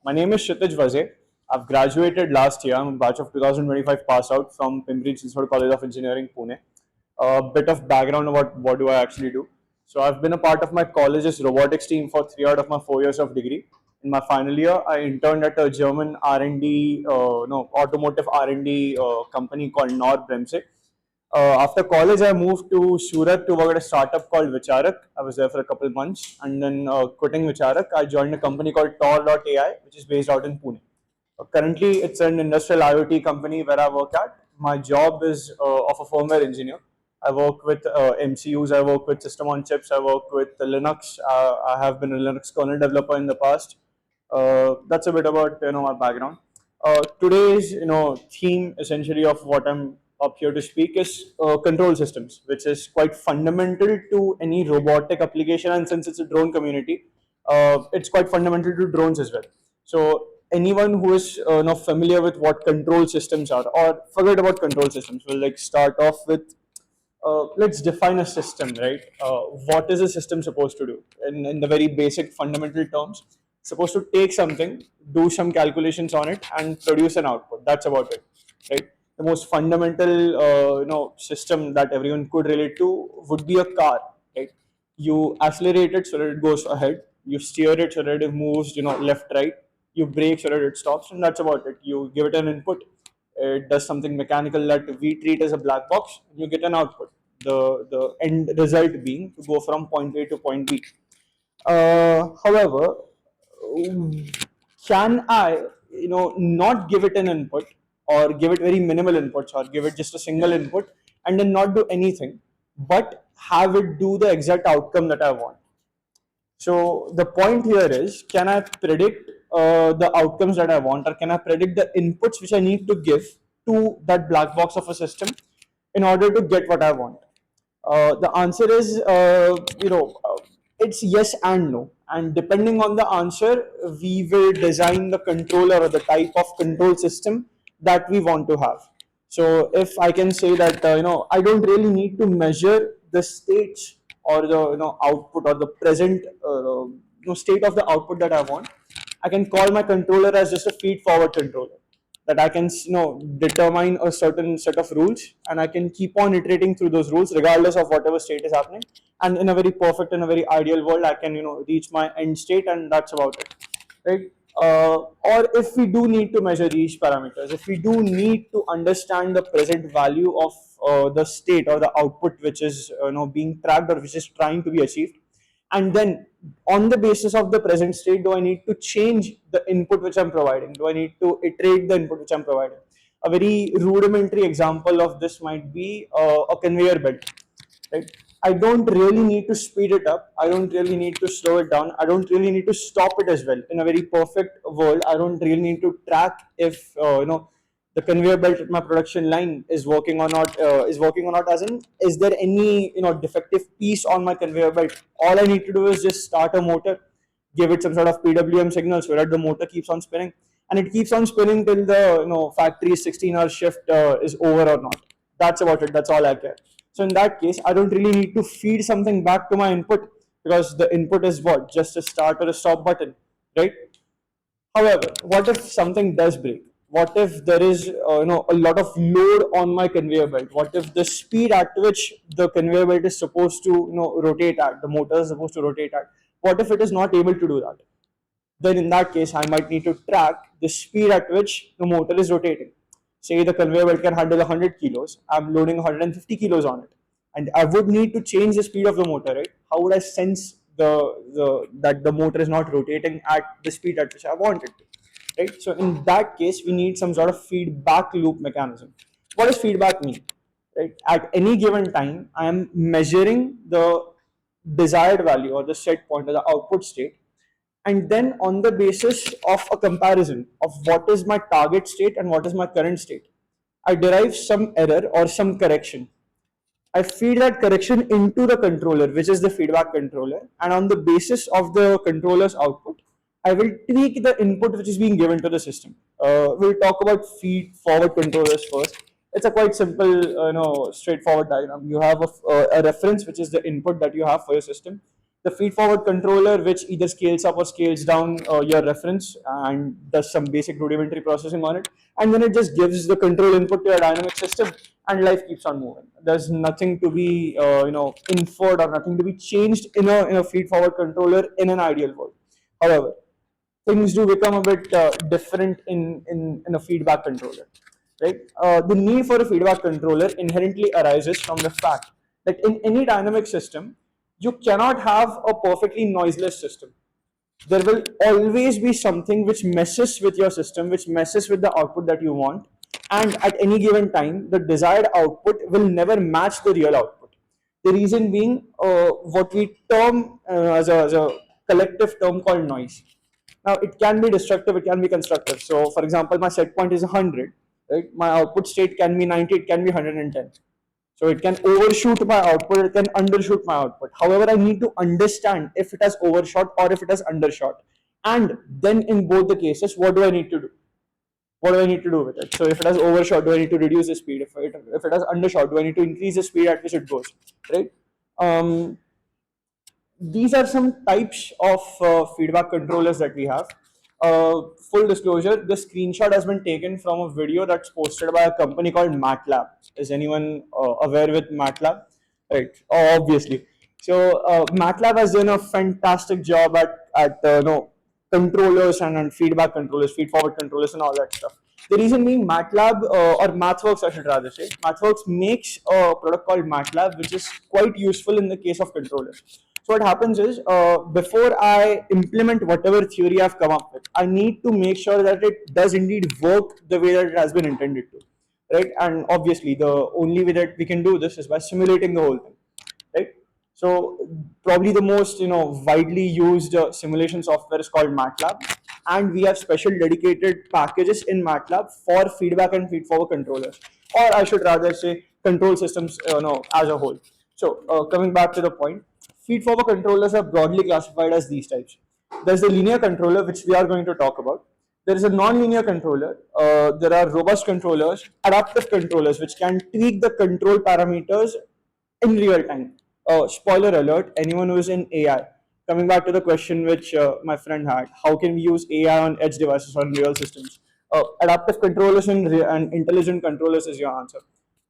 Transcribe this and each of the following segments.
My name is Kshitij Vaze. I've graduated last year. I'm a batch of 2025 pass out from Pimpri Chinchwad College of Engineering, Pune. A bit of background about what do I actually do. So I've been a part of my college's robotics team for 3 out of my 4 years of degree. In my final year, I interned at a German R&D, no, automotive R&D company called Knorr-Bremse. After college, I moved to Surat to work at a startup called Vicharak. I was there for a couple of months, and then quitting Vicharak, I joined a company called Tor.ai, which is based out in Pune. Currently, it's an industrial IoT company where I work at. My job is of a firmware engineer. I work with MCUs, I work with system on chips, I work with Linux. I have been a Linux kernel developer in the past. That's a bit about my background. Today's theme essentially of what I'm up here to speak is control systems, which is quite fundamental to any robotic application. And since it's a drone community, it's quite fundamental to drones as well. So anyone who is not familiar with what control systems are, or forget about control systems, we'll like start off with let's define a system, right? What is a system supposed to do? In the very basic fundamental terms, it's supposed to take something, do some calculations on it, and produce an output. That's about it, right? The most fundamental, system that everyone could relate to would be a car, right? You accelerate it so that it goes ahead. You steer it so that it moves, left, right. You brake so that it stops, and that's about it. You give it an input, it does something mechanical that we treat as a black box, and you get an output. The end result being to go from point A to point B. However, can I, not give it an input or give it very minimal inputs or give it just a single input and then not do anything, but have it do the exact outcome that I want? So the point here is, can I predict the outcomes that I want, or can I predict the inputs which I need to give to that black box of a system in order to get what I want? The answer is, it's yes and no. And depending on the answer, we will design the controller or the type of control system that we want to have. So if I can say that, I don't really need to measure the states or the output or the present state of the output that I want, I can call my controller as just a feed forward controller, that I can determine a certain set of rules, and I can keep on iterating through those rules regardless of whatever state is happening. And in a very perfect and a very ideal world, I can reach my end state, and that's about it, right? Or if we do need to measure these parameters, if we do need to understand the present value of the state or the output which is being tracked or which is trying to be achieved, and then on the basis of the present state, do I need to change the input which I'm providing? Do I need to iterate the input which I'm providing? A very rudimentary example of this might be a conveyor belt, right? I don't really need to speed it up. I don't really need to slow it down. I don't really need to stop it as well. In a very perfect world, I don't really need to track if the conveyor belt at my production line is working or not. As in, is there any defective piece on my conveyor belt? All I need to do is just start a motor, give it some sort of PWM signal so that the motor keeps on spinning, and it keeps on spinning till the factory's 16-hour shift is over or not. That's about it. That's all I care. So in that case, I don't really need to feed something back to my input, because the input is what? Just a start or a stop button, right? However, what if something does break? What if there is a lot of load on my conveyor belt? What if the speed at which the conveyor belt is supposed to rotate at, the motor is supposed to rotate at, what if it is not able to do that? Then in that case, I might need to track the speed at which the motor is rotating. Say the conveyor belt can handle 100 kilos, I'm loading 150 kilos on it, and I would need to change the speed of the motor, right? How would I sense that the motor is not rotating at the speed at which I want it to, right? So in that case, we need some sort of feedback loop mechanism. What does feedback mean? Right? At any given time, I am measuring the desired value or the set point or the output state, and then on the basis of a comparison of what is my target state and what is my current state, I derive some error or some correction. I feed that correction into the controller, which is the feedback controller, and on the basis of the controller's output, I will tweak the input which is being given to the system. We'll talk about feed forward controllers first. It's a quite simple, straightforward diagram. You have a reference, which is the input that you have for your system. The feed forward controller, which either scales up or scales down your reference and does some basic rudimentary processing on it, and then it just gives the control input to your dynamic system, and life keeps on moving. There's nothing to be inferred or nothing to be changed in a feed forward controller in an ideal world. However, things do become a bit different in a feedback controller, right? The need for a feedback controller inherently arises from the fact that in any dynamic system, you cannot have a perfectly noiseless system. There will always be something which messes with your system, which messes with the output that you want, and at any given time, the desired output will never match the real output. The reason being what we term as a collective term called noise. Now, it can be destructive, it can be constructive. So, for example, my set point is 100, right? My output state can be 90, it can be 110. So, it can overshoot my output, it can undershoot my output. However, I need to understand if it has overshot or if it has undershot. And then, in both the cases, what do I need to do? What do I need to do with it? So, if it has overshot, do I need to reduce the speed? If it has undershot, do I need to increase the speed at which it goes? Right? These are some types of feedback controllers that we have. Full disclosure, the screenshot has been taken from a video that's posted by a company called MATLAB. Is anyone aware with MATLAB? Right, obviously. So MATLAB has done a fantastic job at controllers and feedback controllers, feed forward controllers, and all that stuff. The reason being MATLAB or MathWorks, I should rather say, MathWorks makes a product called MATLAB, which is quite useful in the case of controllers. So what happens is, before I implement whatever theory I've come up with, I need to make sure that it does indeed work the way that it has been intended to, right? And obviously, the only way that we can do this is by simulating the whole thing, right? So probably the most widely used simulation software is called MATLAB, and we have special dedicated packages in MATLAB for feedback and feed-forward controllers, or I should rather say control systems, as a whole. So coming back to the point, feed-forward controllers are broadly classified as these types. There's the linear controller, which we are going to talk about. There is a non-linear controller. There are robust controllers, adaptive controllers, which can tweak the control parameters in real time. Spoiler alert, anyone who is in AI, coming back to the question which my friend had, how can we use AI on edge devices on real systems? Adaptive controllers and intelligent controllers is your answer.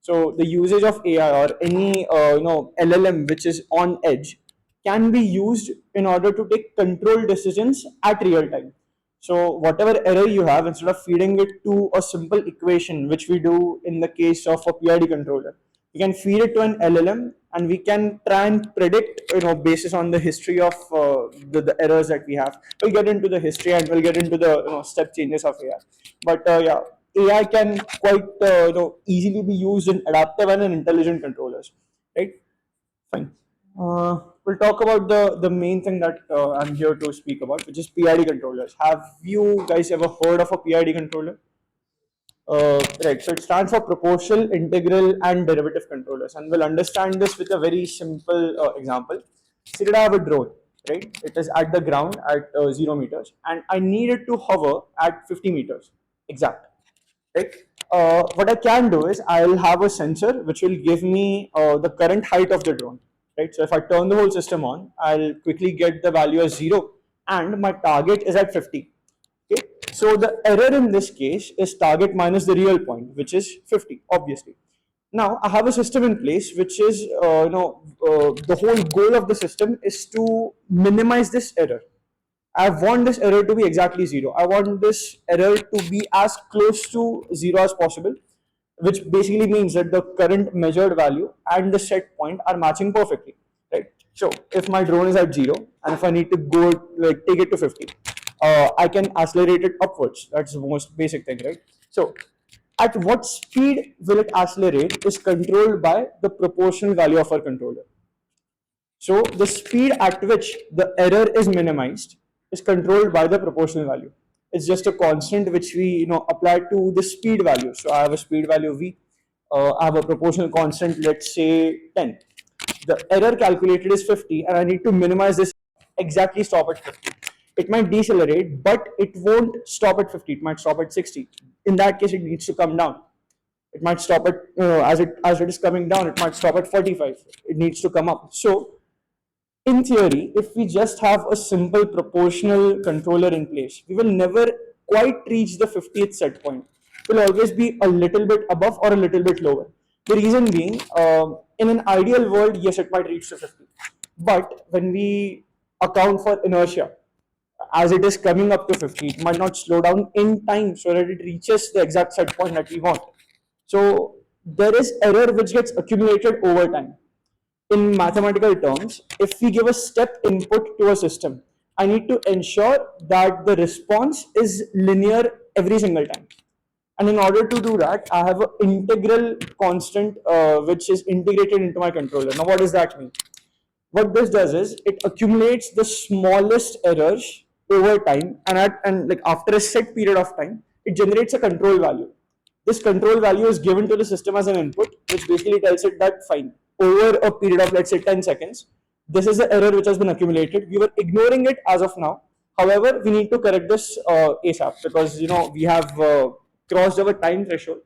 So the usage of AI or any LLM which is on edge can be used in order to take control decisions at real time. So whatever error you have, instead of feeding it to a simple equation, which we do in the case of a PID controller, we can feed it to an LLM, and we can try and predict, basis on the history of the errors that we have. We'll get into the history and we'll get into the step changes of AI. But yeah, AI can quite easily be used in adaptive and in intelligent controllers, right? Fine. We'll talk about the main thing that I'm here to speak about, which is PID controllers. Have you guys ever heard of a PID controller? Right, so it stands for proportional, integral, and derivative controllers, and we'll understand this with a very simple example. Say that I have a drone, right? It is at the ground at 0 meters, and I need it to hover at 50 meters exact, right? What I can do is I'll have a sensor which will give me the current height of the drone, right? So if I turn the whole system on, I'll quickly get the value as 0, and my target is at 50. Okay, so the error in this case is target minus the real point, which is 50, obviously. Now I have a system in place, which is, the whole goal of the system is to minimize this error. I want this error to be exactly 0. I want this error to be as close to 0 as possible, which basically means that the current measured value and the set point are matching perfectly, right? So if my drone is at 0 and if I need to go like take it to 50, I can accelerate it upwards. That's the most basic thing, right? So at what speed will it accelerate is controlled by the proportional value of our controller. So the speed at which the error is minimized is controlled by the proportional value. It's just a constant which we apply to the speed value. So I have a speed value v. I have a proportional constant, let's say 10. The error calculated is 50, and I need to minimize this, exactly stop at 50. It might decelerate, but it won't stop at 50. It might stop at 60. In that case, it needs to come down. It might stop at as it is coming down. It might stop at 45. It needs to come up. So In theory, if we just have a simple proportional controller in place, we will never quite reach the 50th set point. It will always be a little bit above or a little bit lower. The reason being, in an ideal world, yes, it might reach to 50. But when we account for inertia, as it is coming up to 50, it might not slow down in time so that it reaches the exact set point that we want. So there is error which gets accumulated over time. In mathematical terms, if we give a step input to a system, I need to ensure that the response is linear every single time. And in order to do that, I have an integral constant which is integrated into my controller. Now, what does that mean? What this does is it accumulates the smallest errors over time, and like after a set period of time, it generates a control value. This control value is given to the system as an input, which basically tells it that fine, over a period of let's say 10 seconds, this is the error which has been accumulated. We were ignoring it as of now. However, we need to correct this ASAP because we have crossed our time threshold.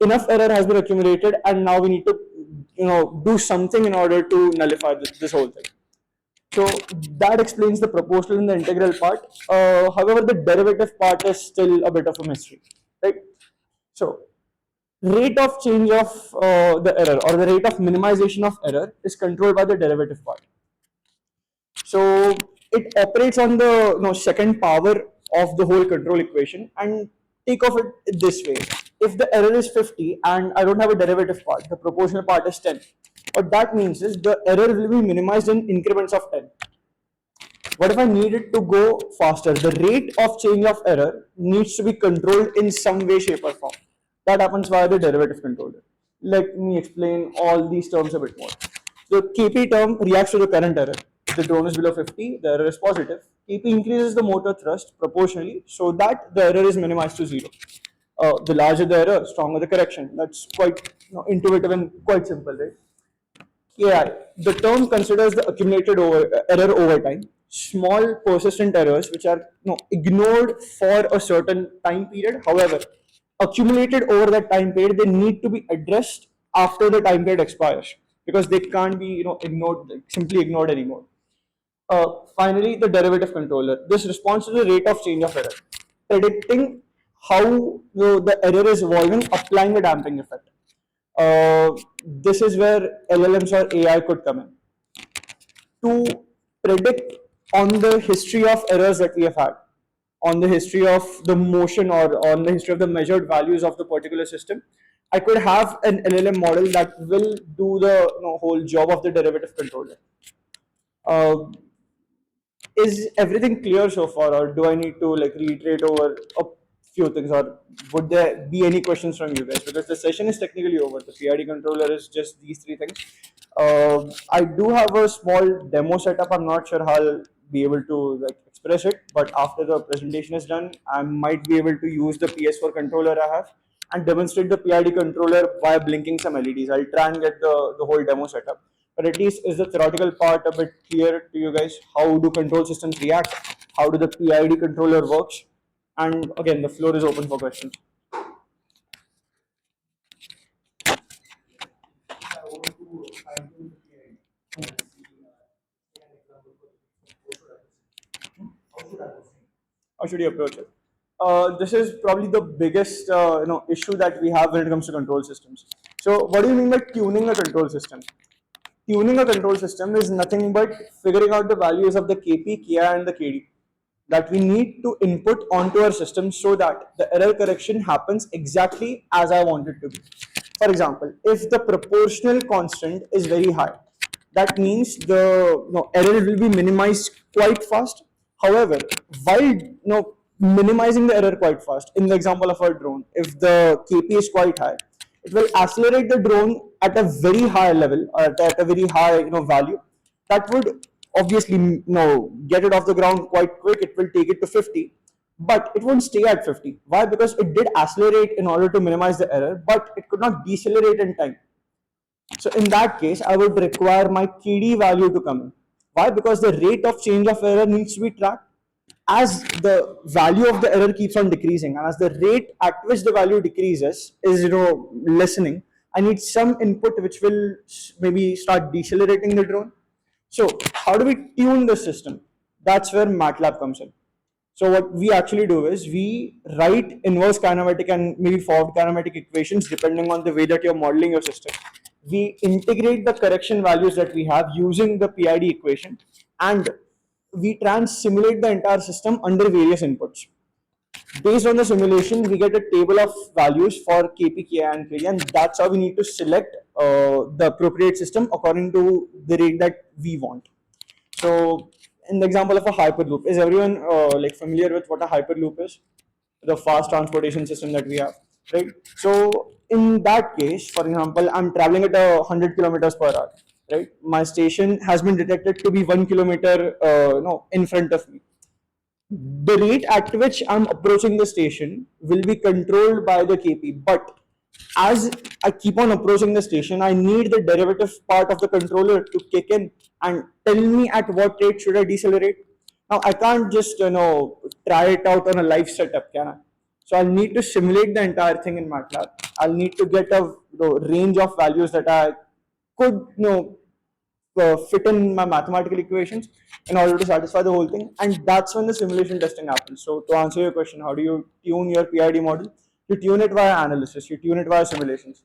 Enough error has been accumulated, and now we need to do something in order to nullify this whole thing. So that explains the proportional and the integral part. However, the derivative part is still a bit of a mystery, right? So rate of change of the error, or the rate of minimization of error, is controlled by the derivative part. So it operates on the second power of the whole control equation. And take of it this way: if the error is 50 and I don't have a derivative part, the proportional part is 10. What that means is the error will be minimized in increments of 10. What if I need it to go faster? The rate of change of error needs to be controlled in some way, shape, or form. That happens via the derivative controller. Let me explain all these terms a bit more. The Kp term reacts to the current error. If the drone is below 50, the error is positive. Kp increases the motor thrust proportionally so that the error is minimized to zero. The larger the error, stronger the correction. That's quite intuitive and quite simple, right? Yeah, the term considers the accumulated error over time. Small persistent errors which are ignored for a certain time period. However, accumulated over that time period, they need to be addressed after the time period expires because they can't be ignored, simply ignored anymore. Finally, the derivative controller. This responds to the rate of change of error, predicting how the error is evolving, applying a damping effect. This is where LLMs or AI could come in to predict on the history of errors that we have had, on the history of the motion, or on the history of the measured values of the particular system. I could have an LLM model that will do the whole job of the derivative controller. Uh, is everything clear so far, or do I need to like reiterate over a few things, or would there be any questions from you guys? Because the session is technically over. The PID controller is just these three things. I do have a small demo setup. I'm not sure how I'll be able to like express it, but after the presentation is done, I might be able to use the PS4 controller I have and demonstrate the PID controller by blinking some LEDs. I'll try and get the whole demo setup. But at least is the theoretical part a bit clear to you guys? How do control systems react? How do the PID controller works? And again, the floor is open for questions. How should you approach it? This is probably the biggest issue that we have when it comes to control systems. So, what do you mean by tuning a control system? Tuning a control system is nothing but figuring out the values of the Kp, Ki, and the Kd that we need to input onto our system so that the error correction happens exactly as I want it to be. For example, if the proportional constant is very high, that means the error will be minimized quite fast. However, while minimizing the error quite fast, in the example of our drone, if the Kp is quite high, it will accelerate the drone at a very high level, or at a very high value that would obviously get it off the ground quite quick. It will take it to 50, but it won't stay at 50. Why? Because it did accelerate in order to minimize the error, but it could not decelerate in time. So in that case, I would require my KD value to come in. Why? Because the rate of change of error needs to be tracked as the value of the error keeps on decreasing, and as the rate at which the value decreases is lessening. I need some input which will maybe start decelerating the drone. So how do we tune the system? That's where MATLAB comes in. So what we actually do is we write inverse kinematic and maybe forward kinematic equations depending on the way that you're modeling your system. We integrate the correction values that we have using the PID equation, and we try and simulate the entire system under various inputs. Based on the simulation, we get a table of values for KP, KI, and KD, and that's how we need to select the appropriate system according to the rate that we want. So, in the example of a hyperloop, is everyone like familiar with what a hyperloop is? The fast transportation system that we have, right? So, in that case, for example, I'm traveling at 100 kilometers per hour, right? My station has been detected to be 1 kilometer, no, in front of me. The rate at which I'm approaching the station will be controlled by the KP. But as I keep on approaching the station, I need the derivative part of the controller to kick in and tell me at what rate should I decelerate. Now I can't just try it out on a live setup, can I? So I'll need to simulate the entire thing in MATLAB. I'll need to get a range of values that I could fit in my mathematical equations in order to satisfy the whole thing, and that's when the simulation testing happens. So to answer your question, how do you tune your PID model? You tune it via analysis, you tune it via simulations.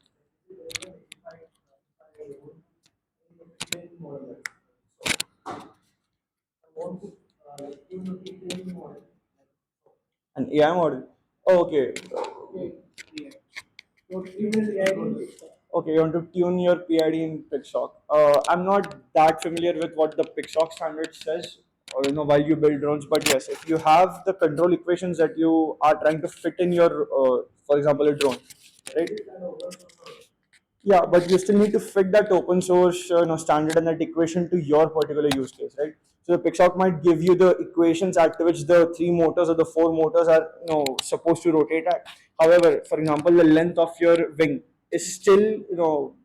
An AI model. Oh, okay. Okay, you want to tune your PID in PIXOC. I'm not that familiar with what the PIXOC standard says, or while you build drones. But yes, if you have the control equations that you are trying to fit in your, for example, a drone, right? Yeah, but you still need to fit that open source standard and that equation to your particular use case, right? So the Pixoc might give you the equations at which the three motors or the four motors are supposed to rotate at. However, for example, the length of your wing is still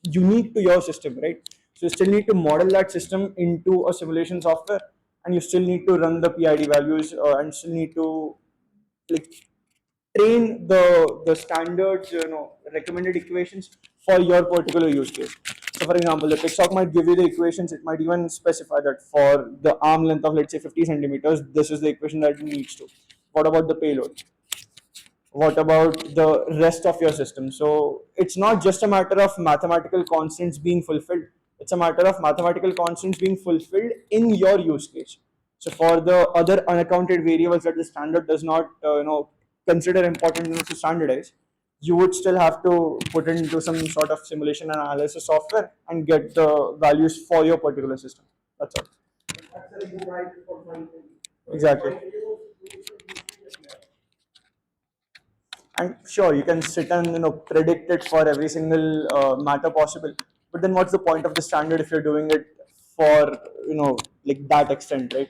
unique to your system, right? So you still need to model that system into a simulation software, and you still need to run the PID values and still need to like train the standards recommended equations for your particular use case. So for example, the Pixoc might give you the equations. It might even specify that for the arm length of, let's say, 50 centimeters, this is the equation that it needs to. What about the payload? What about the rest of your system? So it's not just a matter of mathematical constants being fulfilled, it's a matter of mathematical constants being fulfilled in your use case. So for the other unaccounted variables that the standard does not consider important enough to standardize, you would still have to put it into some sort of simulation and analysis software and get the values for your particular system. That's all. Exactly. And sure, you can sit and predict it for every single matter possible. But then, what's the point of the standard if you're doing it for like that extent, right?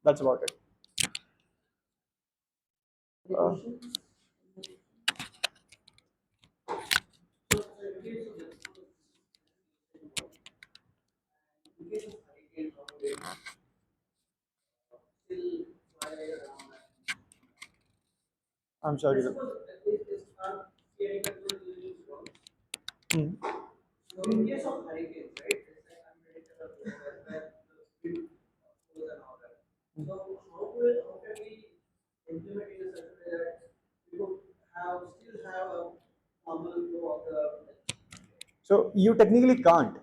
That's about it. Uh, I'm sorry. Hmm. So you technically can't,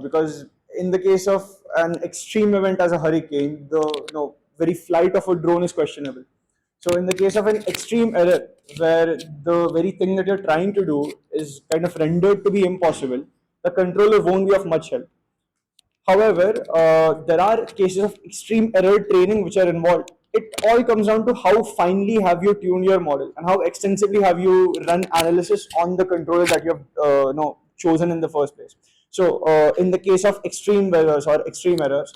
because in the case of an extreme event as a hurricane, the very flight of a drone is questionable. So in the case of an extreme error, where the very thing that you're trying to do is kind of rendered to be impossible, the controller won't be of much help. However, there are cases of extreme error training which are involved. It all comes down to how finely have you tuned your model and how extensively have you run analysis on the controller that you have chosen in the first place. So, in the case of extreme errors or extreme errors,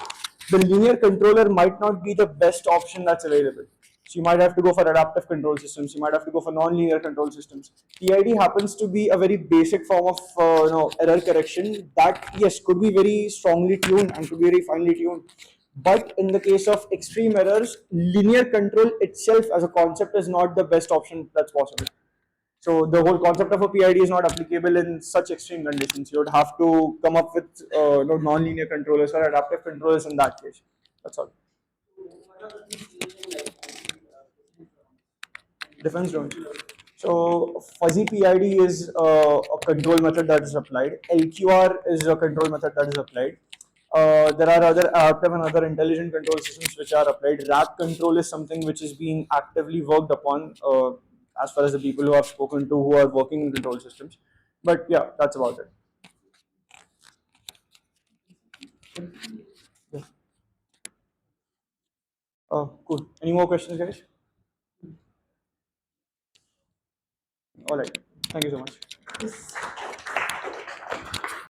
the linear controller might not be the best option that's available. So you might have to go for adaptive control systems. You might have to go for non-linear control systems. PID happens to be a very basic form of error correction that yes could be very strongly tuned and could be very finely tuned. But in the case of extreme errors, linear control itself as a concept is not the best option that's possible. So the whole concept of a PID is not applicable in such extreme conditions. You would have to come up with non-linear controllers or adaptive controllers in that case. That's all. Defense drones. So fuzzy PID is a control method that is applied. LQR is a control method that is applied. There are other adaptive and other intelligent control systems which are applied. Rack control is something which is being actively worked upon as far as the people who have spoken to who are working in control systems. But yeah, that's about it. Yeah. Cool. Any more questions, guys? All right. Thank you so much.